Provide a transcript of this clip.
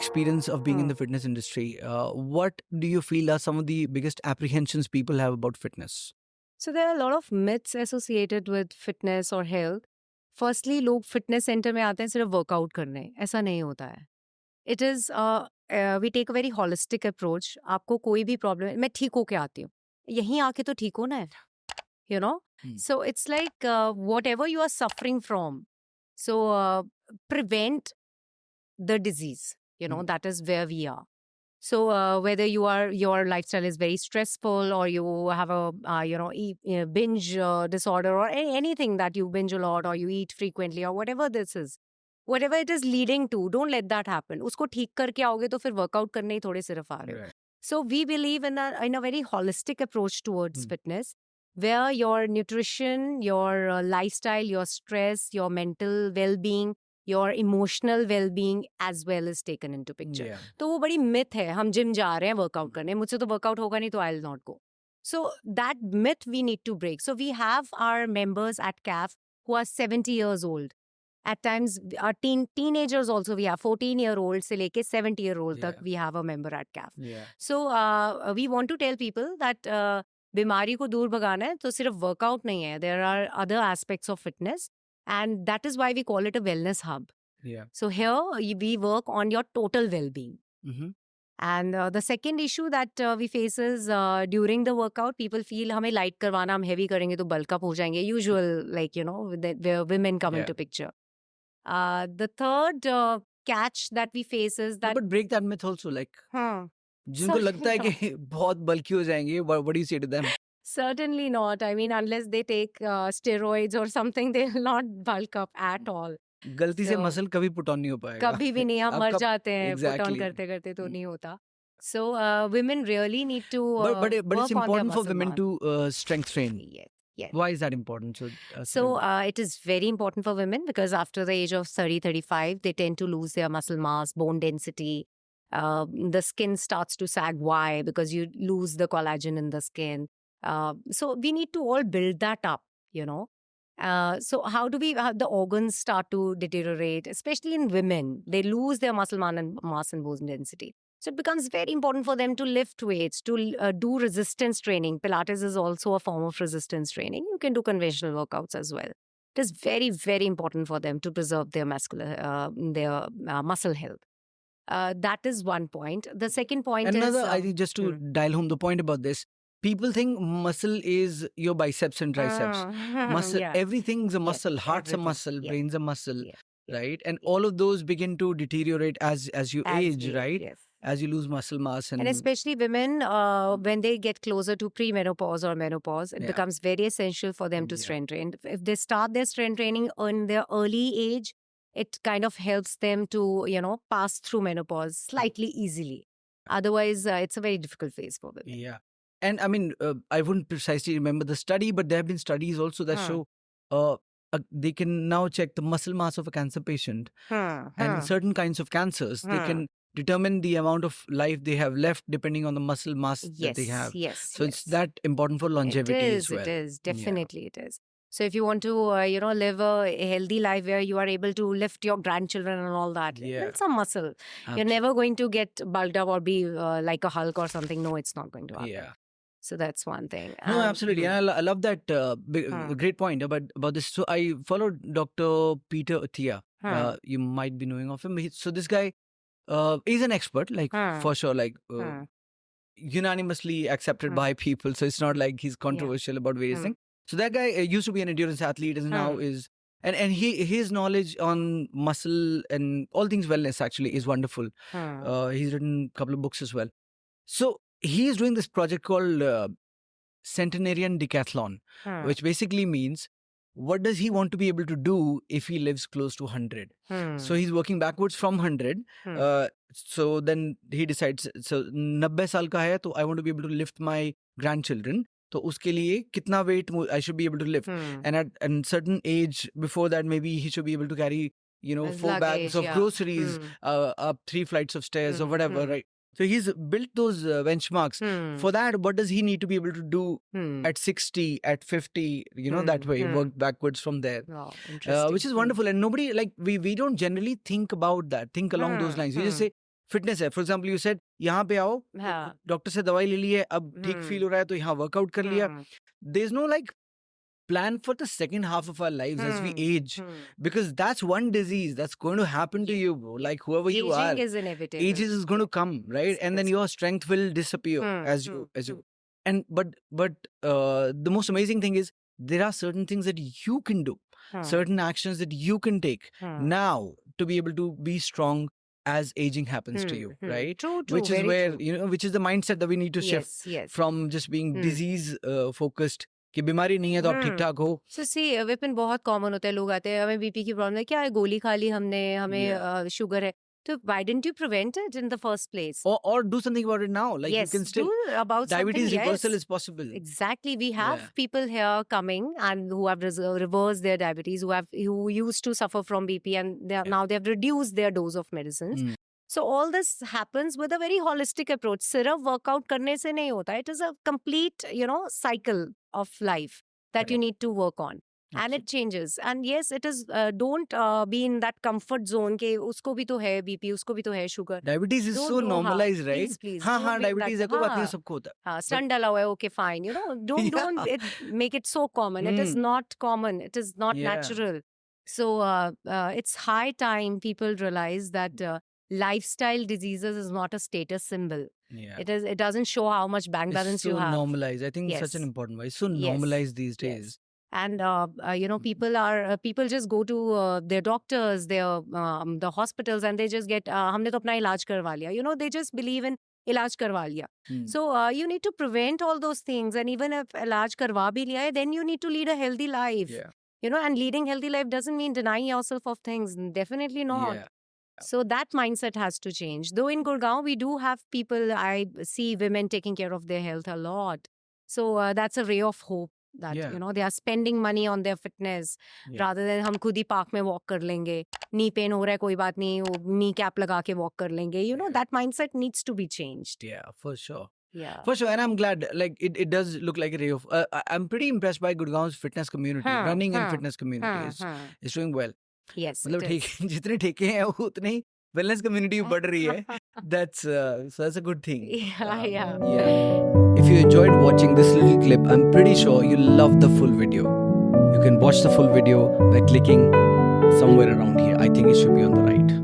experience of being in the fitness industry, what do you feel are some of the biggest apprehensions people have about fitness? So there are a lot of myths associated with fitness or health. Firstly, लोग fitness centre में आते हैं सिर्फ workout करने, ऐसा नहीं होता है. It is we take a very holistic approach. आपको कोई भी प्रॉब्लम है, मैं ठीक होके आती हूँ. यहीं आके तो ठीक होना है, you know. So it's like whatever you are suffering from, so prevent the disease. That is where we are. So whether your lifestyle is very stressful, or you have a binge disorder, or anything that you binge a lot, or you eat frequently, or whatever this is, whatever it is leading to, don't let that happen. उसको ठीक करके आओगे तो फिर workout करने ही थोड़े सिर्फ आ रहे हो. Right. So we believe in a very holistic approach towards fitness, where your nutrition, your lifestyle, your stress, your mental well-being, your emotional well-being as well is taken into picture. Yeah. तो वो बड़ी myth है. हम gym जा रहे हैं workout करने, मुझसे तो वर्कआउट होगा नहीं तो I'll not go. So that myth we need to break. So we have our members at CAF who are 70 years old. At times, our teenagers also we have 14-year-olds से लेके 70-year-old तक Yeah. we have a member at CAF. Yeah. So we want to tell people that बीमारी को दूर भगाना है तो सिर्फ workout नहीं है. There are other aspects of fitness, and that is why we call it a wellness hub. Yeah. So here we work on your total well-being. Mm-hmm. And the second issue that we face is during the workout, people feel हमें light करवाना, हम heavy करेंगे तो bulk up हो जाएंगे. Usual, like, where women come Yeah. into picture. The third catch that we face is that... But break that myth also, like, हाँ. जिनको लगता है कि बहुत बल्कि हो जाएंगे, what do you say to them? Certainly not. I mean, unless they take steroids or something, they will not bulk up at all. गलती से So, मसल कभी पुट ऑन नहीं हो पाएगा. कभी भी नहीं. हम आप मर कब- जाते हैं पुट ऑन Exactly. करते करते तो नहीं होता. So women really need to But it's work on their important for muscle women mass. to strength train. Yes. Yes. Why is that important? So it is very important for women because after the age of 30, 35, they tend to lose their muscle mass, bone density. The skin starts to sag. Why? Because you lose the collagen in the skin. So we need to all build that up, So how do the organs start to deteriorate, especially in women? They lose their muscle mass and bone density. So it becomes very important for them to lift weights, to do resistance training. Pilates is also a form of resistance training. You can do conventional workouts as well. It is very, very important for them to preserve their muscle health. That is one point. The second point Another, is... I think, just to dial home the point about this, people think muscle is your biceps and triceps. Muscle, yeah. everything's a muscle. Heart's everything. a muscle, Yeah. brain's a muscle, Yeah. right? And all of those begin to deteriorate as you As age, we- right? Yes. As you lose muscle mass And especially women, when they get closer to premenopause or menopause, it Yeah. becomes very essential for them to Yeah. strength train. If they start their strength training in their early age, it kind of helps them to, pass through menopause slightly easily. Otherwise, it's a very difficult phase for women. Yeah. And I mean, I wouldn't precisely remember the study, but there have been studies also that show they can now check the muscle mass of a cancer patient. And certain kinds of cancers, they can determine the amount of life they have left depending on the muscle mass that they have. Yes. So it's that important for longevity as well. It is. Definitely it is. So if you want to, live a healthy life where you are able to lift your grandchildren and all that, Yeah. it's a muscle. You're never going to get bulked up or be like a Hulk or something. No, it's not going to happen. Yeah. So that's one thing. No, absolutely. And I love that great point about this. So I followed Dr. Peter Attia. You might be knowing of him. So this guy is an expert, like for sure, like unanimously accepted by people. So it's not like he's controversial about various things. So that guy used to be an endurance athlete and now is, and his knowledge on muscle and all things wellness actually is wonderful. He's written a couple of books as well. So he is doing this project called Centenarian Decathlon, which basically means what does he want to be able to do if he lives close to 100? So he's working backwards from 100. So then he decides, so 90 साल का है तो I want to be able to lift my grandchildren. तो उसके लिए कितना weight I should be able to lift. And at a certain age before that, maybe he should be able to carry, 4 bags of groceries up 3 flights of stairs or whatever, right? So he's built those benchmarks. For that, what does he need to be able to do at 60, at 50, that way, work backwards from there. Wow, interesting. Which is wonderful. And nobody, like, we don't generally think about that, think along those lines. We just say, fitness है, for example you said यहाँ पे आओ, हाँ doctor से दवाई ले ली है, अब ठीक हम्म फील हो रहा है तो यहाँ वर्कआउट कर लिया. हम्म There is no like plan for the second half of our lives as we hmm age, hmm because that's one disease that's going to happen to you, bro. Like whoever you are, aging is inevitable ages is going to come, right? And then It's- your strength will disappear as you. And but the most amazing thing is there are certain things that you can do, certain actions that you can take now to be able to be strong as aging happens to you, right? True, Which is very where true. which is the mindset that we need to shift Yes, yes. from just being Hmm. disease focused कि बीमारी नहीं है तो आप ठीक ठाक हो. So see, Vipin बहुत कॉमन होता है, लोग आते हैं हमें बीपी की प्रॉब्लम है, क्या है, गोली खा ली हमने, हमें शुगर है, तो why didn't you prevent it in the first place? Or do something about it now. Like Yes, you can still do about diabetes something, reversal yes. is possible. Exactly, we have Yeah. people here coming and who have reversed their diabetes, who used to suffer from BP, and now they have reduced their dose of medicines. Mm. So all this happens with a very holistic approach. सिर्फ workout करने से नहीं होता. It is a complete, cycle of life that you need to work on. And it changes. And yes, it is, don't be in that comfort zone के उसको भी तो है BP, उसको भी तो है sugar. Diabetes is Don't so go, normalized, right? Please, please. हाँ don't हाँ make diabetes है, that, कोई बात नहीं, हाँ, सबको होता है. हाँ, stunt डाला हुआ है, okay, fine. Don't make it so common. It is not common. It is not Yeah. natural. So it's high time people realize that lifestyle diseases is not a status symbol. Yeah. It doesn't show how much bank balance It's so you have. normalized. I think it's such Yes. an important word. It's so Yes. normalized these Yes. days. And people just go to their doctors, the hospitals, and they just get हमने तो अपना इलाज करवा लिया. They just believe in इलाज करवा लिया. So you need to prevent all those things, and even if इलाज करवा भी लिया है, then you need to lead a healthy life. Yeah. And leading healthy life doesn't mean denying yourself of things. Definitely not. Yeah. So that mindset has to change. Though in Gurgaon, we do have people, I see women taking care of their health a lot. So that's a ray of hope that, Yeah. they are spending money on their fitness rather than हम खुद ही park में walk कर लेंगे. Knee pain हो रहा है, कोई बात नहीं, वो knee cap लगा के walk कर लेंगे. That mindset needs to be changed. Yeah, for sure. Yeah. For sure, and I'm glad. Like it does look like a ray of. I'm pretty impressed by Gurgaon's fitness community, running and fitness community is doing well. Yes. मतलब it ठीक is. जितने ठेके हैं वो उतने ही wellness community बढ़ रही है. That's a good thing. Yeah, yeah. If you enjoyed watching this little clip, I'm pretty sure you'll love the full video. You can watch the full video by clicking somewhere around here. I think it should be on the right.